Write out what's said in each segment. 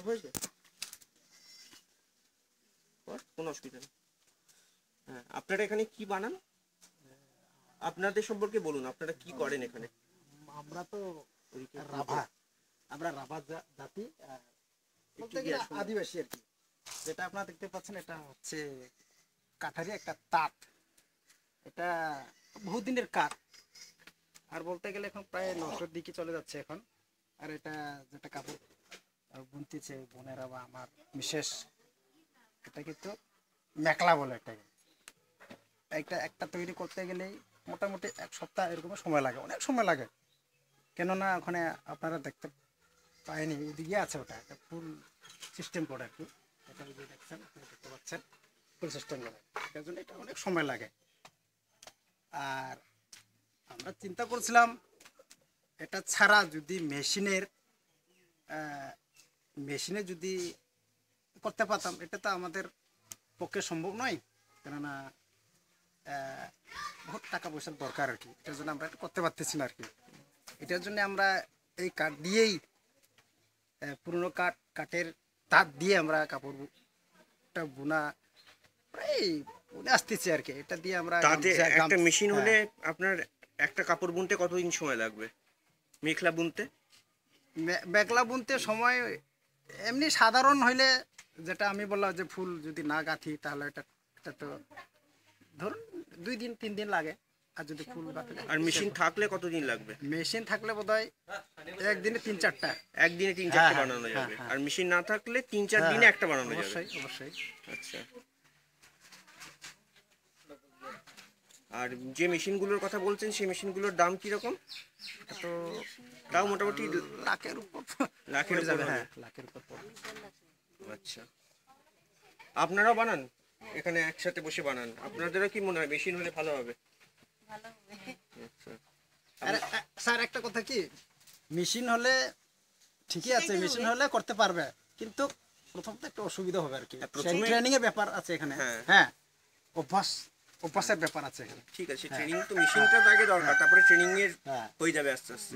হয়েছে, কোনো অসুবিধা নেই। হ্যাঁ, আপনারা এখানে কি বানান, আপনাদের সম্পর্কে বলুন, আপনারা কি করেন এখানে? আমরা তো রাভা, আমরা রাভা জাতি, বলতে গেলে আদিবাসী আর কি। যেটা আপনারা দেখতে পাচ্ছেন এটা হচ্ছে কাঠারি একটা তাঁত, এটা বহুদিনের কাঠ। আর বলতে গেলে এখন প্রায় নষ্টের দিকে চলে যাচ্ছে এখন। আর এটা যেটা কাপড় বুনতেছে বোনেরা বা আমার বিশেষ, এটা কিন্তু মেখলা বলে এটাকে। একটা তৈরি করতে গেলেই মোটামুটি এক সপ্তাহ এরকম সময় লাগে, অনেক সময় লাগে। কেননা ওখানে আপনারা দেখতে পায়নি, ওদিকে আছে ওটা একটা ফুল সিস্টেম করে আর কি। এটা যদি দেখছেন, দেখতে পাচ্ছেন ফুল সিস্টেম করে, এটার জন্য এটা অনেক সময় লাগে। আর আমরা চিন্তা করছিলাম এটা ছাড়া যদি মেশিনে যদি করতে পারতাম, এটা তো আমাদের পক্ষে সম্ভব নয়। কেননা বহুত টাকা পয়সার দরকার আর কি, এটার জন্য আমরা এটা করতে পারতেছি না আর কি। এটার জন্য আমরা এই কাঠ দিয়েই, পুরনো কাঠের তাঁত দিয়ে আমরা কাপড়টা বোনা প্রায় বুনে আসতেছি আর কি। এটা দিয়ে আমরা তাতে একটা মেশিন হলে আপনার একটা কাপড় বুনতে কতদিন সময় লাগবে, মেখলা বুনতে? মেখলা বুনতে সময় এমনি সাধারণ হইলে, যেটা আমি বললাম যে ফুল যদি না গাঁথি তাহলে এটা তো ধরুন 2 দিন 3 দিন লাগে। আর যদি ফুল গাঁথি, আর মেশিন থাকলে কতদিন লাগবে? মেশিন থাকলে বোধহয় একদিনে 3-4টা, একদিনে 3-4টে বানানো যাবে। আর মেশিন না থাকলে 3-4 দিনে একটা বানানো যাবে। অবশ্যই অবশ্যই। আচ্ছা, আর যে মেশিনগুলোর কথা বলছেন সেই মেশিনগুলোর দাম কিরকম? তো তাও মোটামুটি লাখের উপর, লাখের উপর যাবে। হবে। হ্যাঁ, লাখের উপর পড়বে। আচ্ছা, আপনারাও বানান এখানে একসাথে বসে বানান? আপনাদেরও কি মনে হয় মেশিন হলে ভালো হবে? আচ্ছা, আর স্যার একটা কথা কি, মেশিন হলে ঠিকই আছে, মেশিন হলে করতে পারবে, কিন্তু প্রথমত একটা অসুবিধা হবে আর কি। প্রথমে ট্রেনিং এর ব্যাপার আছে এখানে। হ্যাঁ। হ্যাঁ, অভ্যাসের ব্যাপার আছে এখানে। ঠিক আছে, ট্রেনিং তো মেশিনটা তো আগে দরকার, তারপরে ট্রেনিং এর হ্যাঁ। হয়ে যাবে আস্তে আস্তে।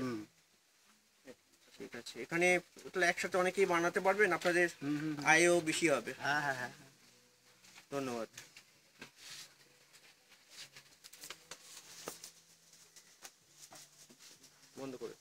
ঠিক আছে, এখানে তাহলে একসাথে অনেকেই বানাতে পারবেন, আপনাদের আয়ও বেশি হবে। হ্যাঁ হ্যাঁ হ্যাঁ। ধন্যবাদ। বন্ধ করে